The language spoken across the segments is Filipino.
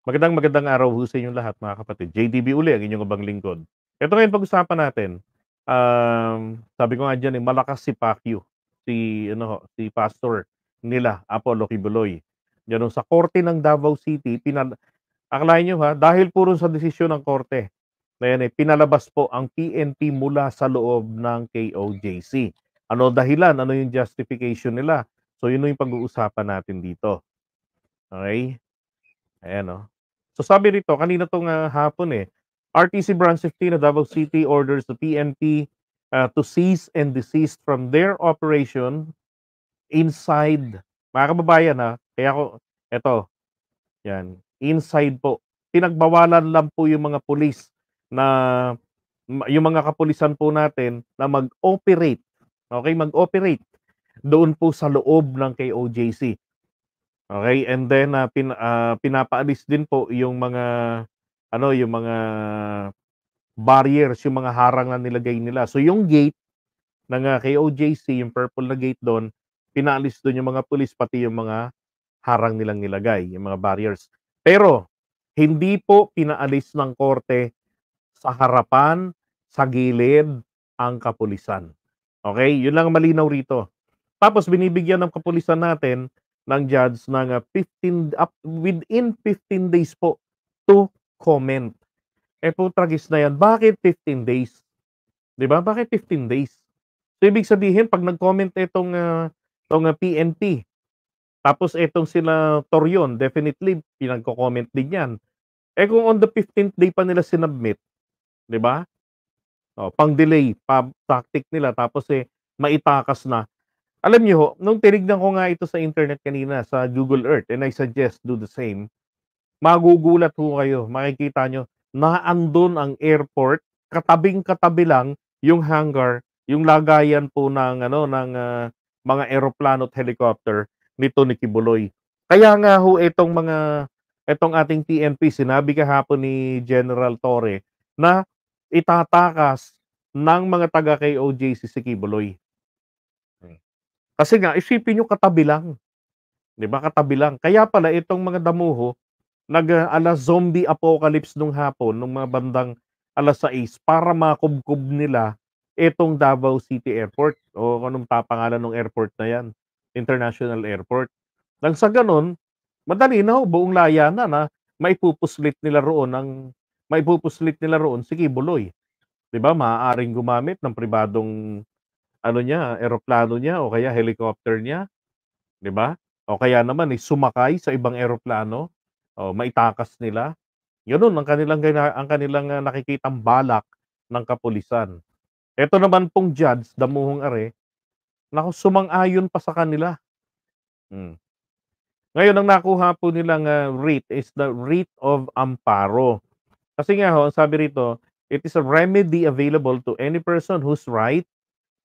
Magandang araw ho sa inyong lahat mga kapatid. JDB uli ang inyong abang lingkod. Ito ngayon pag-usapan natin, sabi ko nga diyan, malakas si Pacquiao, si ano ho, si pastor nila Apollo Kibuloy. Diyan ho sa korte ng Davao City akalain niyo ha, dahil puro sa desisyon ng korte na yan, pinalabas po ang PNP mula sa loob ng KOJC. Ano dahilan? Ano yung justification nila? So yun yung pag-uusapan natin dito. Okay? Ayan, oh. So sabi rito, kanina 'tong, hapon, RTC Branch 15 of Davao City orders the PNP, to cease and desist from their operation inside mga kababayan, kaya ko eto, 'yan, inside po. Pinagbawalan lang po yung mga pulis na yung mga kapulisan po natin na mag-operate, okey, mag-operate doon po sa loob ng KOJC. Okay, and then, pinapaalis din po yung mga ano, yung mga barriers, yung mga harang na nilagay nila. So yung gate ng, KOJC, yung purple na gate dun, pinaalis dun yung mga pulis pati yung mga harang nilang nilagay, yung mga barriers. Pero hindi po pinaalis ng korte sa harapan, sa gilid ang kapulisan. Okay, yun lang ang malinaw rito. Tapos binibigyan ng kapulisan natin ng judge ng, 15 within 15 days po to comment. Eh, putragis na yan, bakit 15 days? 'Di ba, bakit 15 days? So, ibig sabihin 'pag nag-comment PNP, tapos etong sila Torion, definitely pinagko-comment din 'yan. Eh, kung on the 15th day pa nila sinubmit, 'di ba? Oh, pang-delay pa tactic nila tapos, maitakas na. Alam niyo ho, nung tinignan ko nga ito sa internet kanina sa Google Earth, and I suggest do the same, magugulat ho kayo. Makikita niyo na andun ang airport, katabing-katabi lang yung hangar, yung lagayan po ng ano, ng, mga eroplano at helicopter nito ni Kibuloy. Kaya nga ho itong ating PNP, sinabi kahapon ni General Torre na itatakas ng mga taga KOJC si Kibuloy. Kasi nga isipin niyo katabi lang, 'di ba, katabi lang. Kaya pala itong mga damuho zombie apocalypse nung hapon, nung mga bandang 6:00 para makubkob nila itong Davao City Airport o kung anong pangalan nung airport na 'yan, International Airport. Nang sa gano'n, madali na ho, buong layanan na maipupuslit nila roon si Kibuloy. 'Di ba, maaaring gumamit ng pribadong ano niya, eroplano niya o kaya helicopter niya. 'Di ba? O kaya naman, sumakay sa ibang eroplano, o maitakas nila. Gano'n ang kanilang, nakikitang balak ng kapulisan. Eto naman pong judge, damuhong are, naku, sumang-ayon pa sa kanila. Hmm. Ngayon ang nakuha po nilang, writ is the writ of amparo. Kasi nga ho, ang sabi rito, "It is a remedy available to any person whose right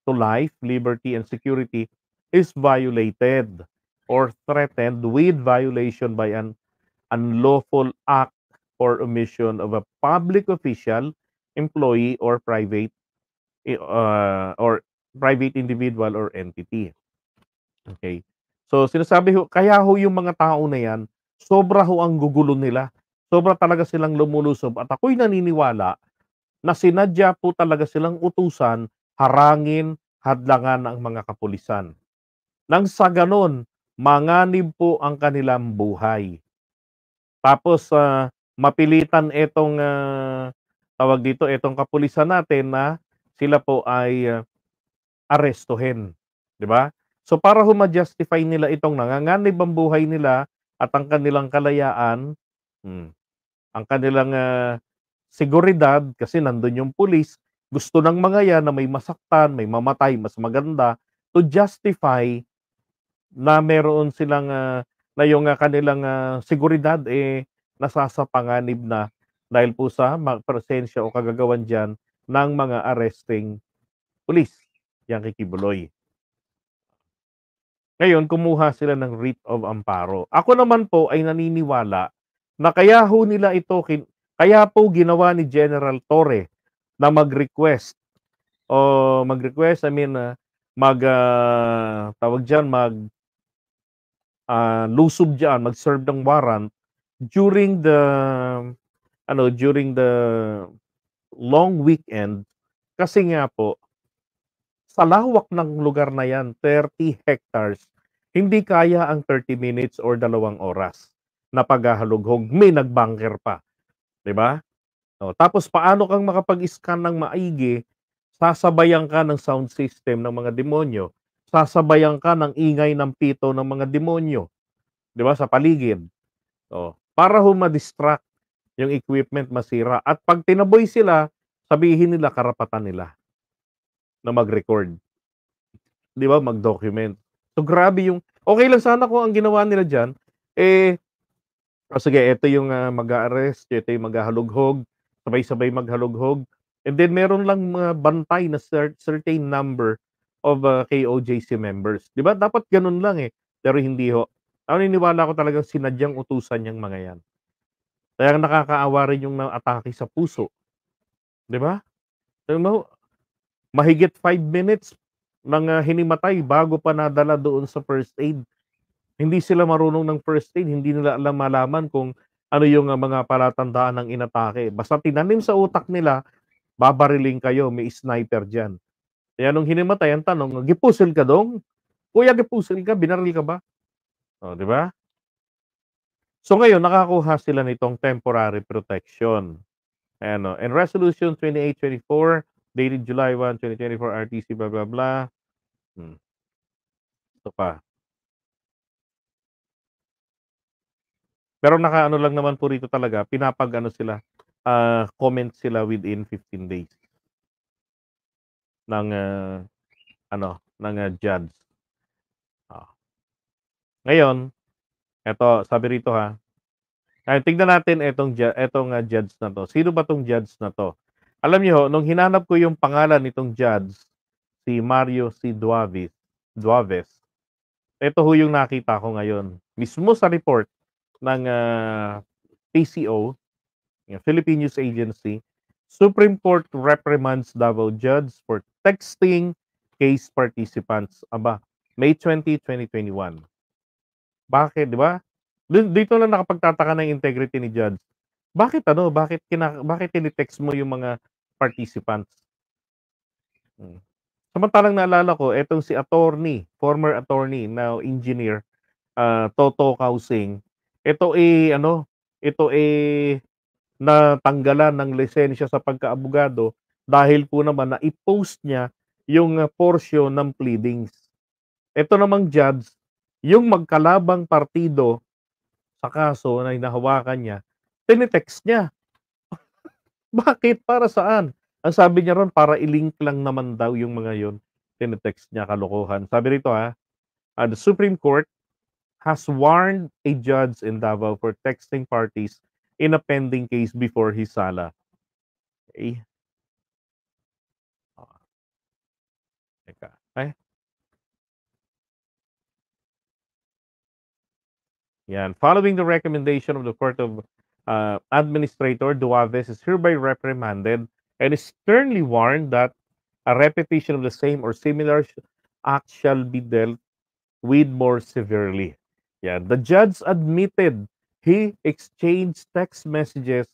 to life, liberty, and security is violated or threatened with violation by an unlawful act or omission of a public official, employee, or private individual or entity." Okay. So sinasabi ho, kaya ho yung mga tao na yan, sobra ho ang gugulo nila. Sobra talaga silang lumulusob at ako'y naniniwala na sinadya po talaga silang utusan, harangin, hadlangan ng mga kapulisan. Nang sa gano'n, manganib po ang kanilang buhay. Tapos, mapilitan itong, tawag dito, itong kapulisan natin na sila po ay, arestuhin, 'di ba? So, para ho ma-justify nila itong nanganganib ang buhay nila at ang kanilang kalayaan, hmm, ang kanilang, seguridad kasi nandun yung pulis, gusto ng mga 'yan na may masaktan, may mamatay, mas maganda to justify na meron silang, na yung, kanilang, seguridad, nasasapanganib na dahil po sa presensya o kagagawan diyan ng mga arresting pulis, yang kay Kibuloy. Ngayon kumuha sila ng writ of amparo. Ako naman po ay naniniwala na kaya po ginawa ni General Torre na mag-request, I mean, tawag diyan, lusob diyan, mag-serve ng warrant during the during the long weekend, kasi nga po, sa lawak ng lugar na 'yan, 30 hectares, hindi kaya ang 30 minutes or 2 oras na paghahalughog, may nag-bunker pa, 'di ba? Oh, tapos paano kang makapag-scan ng maigi, sasabayan ka ng sound system ng mga demonyo, sasabayan ka ng ingay ng pito ng mga demonyo, 'di ba, sa paligid. Oh, para ho ma-distract yung equipment masira at 'pag tinaboy sila, sabihin nila karapatan nila na mag-record, 'di ba, mag-document. So, grabe yung okey lang sana kung ang ginawa nila diyan, eh, o sige eto yung, mag-a-arrest, eto yung maghahalughog, sabay-sabay maghalughog, and then meron lang mga bantay na certain number of, KOJC members. 'Di ba dapat gano'n lang, eh, pero hindi ho. Naniniwala ako talagang sinadyang utusan yang mga 'yan. Kaya nakakaawa rin yung naatake sa puso, 'di ba? Tignan mo, mahigit 5 minutes ng, hinimatay bago pa nadala doon sa first aid. Hindi sila marunong ng first aid, hindi nila malaman kung ano yung, mga palatandaan ng inatake. Basta tinanim sa utak nila, babariling kayo, may sniper diyan. Kaya nung hinimatay ang tanong, "Gipusil ka dong? Kuya gipusil ka, binaril ka ba?" Oh, 'di ba? So ngayon nakakuha sila nitong temporary protection. Ayan, oh, and Resolution 2824 dated July 1, 2024 RTC blah, blah, blah. Hmm, ito pa. Pero nakaano lang naman po rito talaga, pinapag-ano sila, comment sila within 15 days ng, judge. Oh. Ngayon, eto sabi rito ha, tignan natin etong, judge na 'to. Sino ba 'tong judge na 'to? Alam niyo ho, nung hinanap ko yung pangalan nitong judge, si Mario C. Duaves, eto ho yung nakita ko ngayon. Mismo sa report ng, PCO, yung Philippine News Agency, Supreme Court reprimands Davao judge for texting case participants. Aba, May 20, 2021. Bakit, 'di ba? Dito lang nakapagtataka ng integrity ni judge. Bakit tine-text mo yung mga participants? Hmm. Samantalang naalala ko etong si former attorney, now engineer, Toto Kausing, ito, natanggalan ng lisensya sa pagkaabogado dahil po naman na i-post niya yung, porsyon ng pleadings. Ito namang judge, yung magkalabang partido sa kaso na hinahawakan niya, tine-text niya. Bakit? Para saan? Ang sabi niya ron para i-link lang naman daw yung mga yun, tine-text niya, kalokohan. Sabi rito, the Supreme Court has warned a judge in Davao for texting parties in a pending case before his sala. Eh, oh, teka, yan. Following the recommendation of the Court of Administrator, Duaves is hereby reprimanded and is sternly warned that a repetition of the same or similar act shall be dealt with more severely. Yeah, the judge admitted he exchanged text messages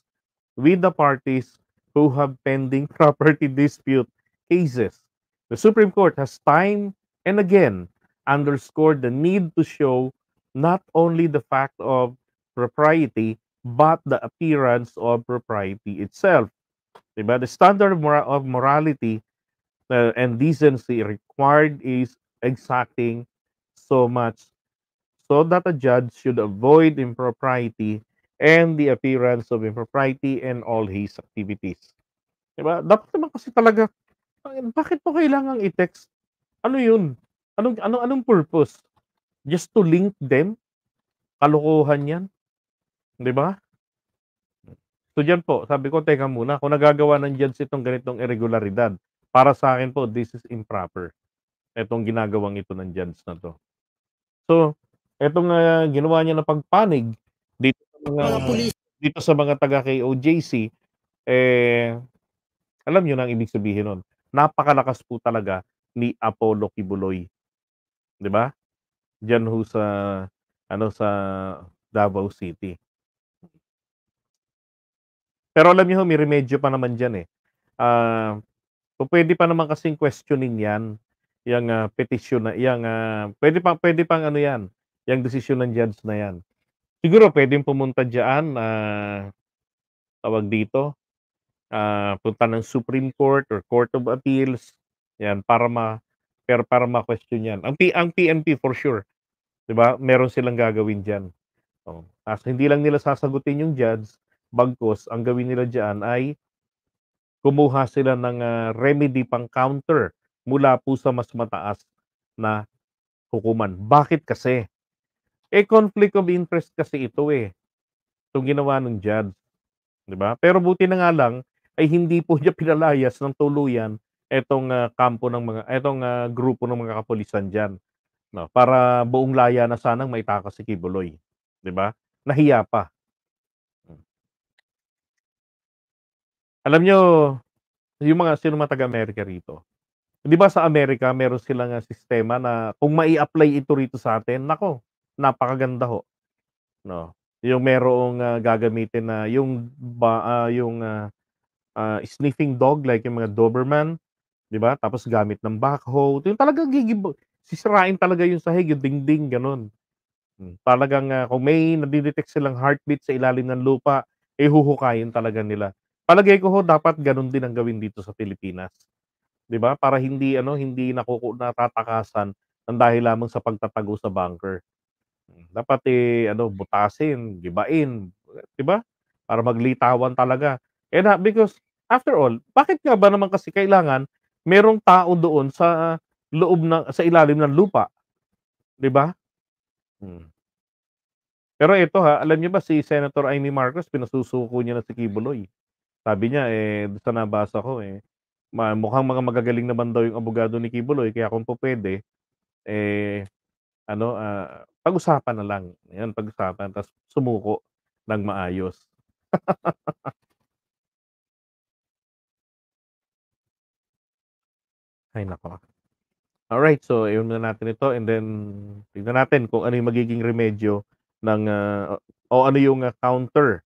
with the parties who have pending property dispute cases. The Supreme Court has time and again underscored the need to show not only the fact of propriety but the appearance of propriety itself. Diba? The standard of morality and decency required is exacting so much so that a judge should avoid impropriety and the appearance of impropriety in all his activities. 'Di ba? Dapat naman kasi talaga, bakit mo kailangang i-text? Ano 'yun? Anong purpose? Just to link them? Kalokohan 'yan, 'di ba? So diyan po, sabi ko, teka muna, kung nagagawa ng judge itong ganitong irregularidad, para sa akin po, this is improper, itong ginagawang ito ng judge na 'to. So, etong, ginawa niya na pagpanig dito sa dito sa mga taga-KOJC, eh, alam niyo na ang ibig sabihin nun, napakalakas po talaga ni Apollo Kibuloy, 'di ba? Diyan ho sa sa Davao City. Pero alam niyo ho may remedyo pa naman diyan, eh. Ah, Pupuwede pa naman kasing questionin 'yan, petisyon na puwede pang ano 'yan, 'yang desisyon ng judge na 'yan. Siguro puwedeng pumunta diyaan, tawag dito, punta ng Supreme Court or Court of Appeals, 'yan para ma-question 'yan. Ang PNP for sure, 'di ba, meron silang gagawin diyan, oo. Ta's hindi lang nila sasagutin yung judge, bagkus ang gawin nila diyaan ay kumuha sila ng, remedy pang-counter mula po sa mas mataas na hukuman. Bakit kasi? Eh, conflict of interest kasi ito, eh, itong ginawa ng judge, 'di ba? Pero buti na nga lang ay hindi po niya pinalayas ng tuluyan etong, grupo ng mga kapulisan diyan, 'no, para buong laya na sanang maitakas si Kibuloy, 'di ba? Nahiya pa. Hmm. Alam niyo yung mga sinong mga taga-Amerika rito, 'di ba sa Amerika meron silang, sistema na kung mai-apply ito rito sa atin, naku, napakaganda ho, 'no. Yung merong, gagamitin na sniffing dog like yung mga Doberman, 'di ba? Tapos gamit ng backhoe, yung talagang sisirain talaga yung sahig, yung dingding, gano'n. Talagang, kung may nade-detect silang heartbeat sa ilalim ng lupa, eh, huhukayin talaga nila. Palagay ko ho dapat gano'n din ang gawin dito sa Pilipinas, 'di ba? Para hindi natatakasan ng dahil lamang sa pagtatago sa bunker. Dapat, butasin, gibain, 'di ba? Para maglitawan talaga. Because after all, bakit nga ba naman kasi kailangan merong tao doon sa ilalim ng lupa, 'di ba? Hmm. Pero ito, alam niyo ba si Senator Amy Marcos pinasusuko niya na si Kibuloy. Sabi niya, dun sa nabasa ko, mukhang mga magagaling naman daw yung abogado ni Kibuloy kaya kung pupuwede, eh pag-usapan na lang, 'yan pag-usapan ta's sumuko ng maayos. Ay naku. Alright, so iyon muna natin ito and then tignan natin kung ano yung magiging remedyo ng, o ano yung, counter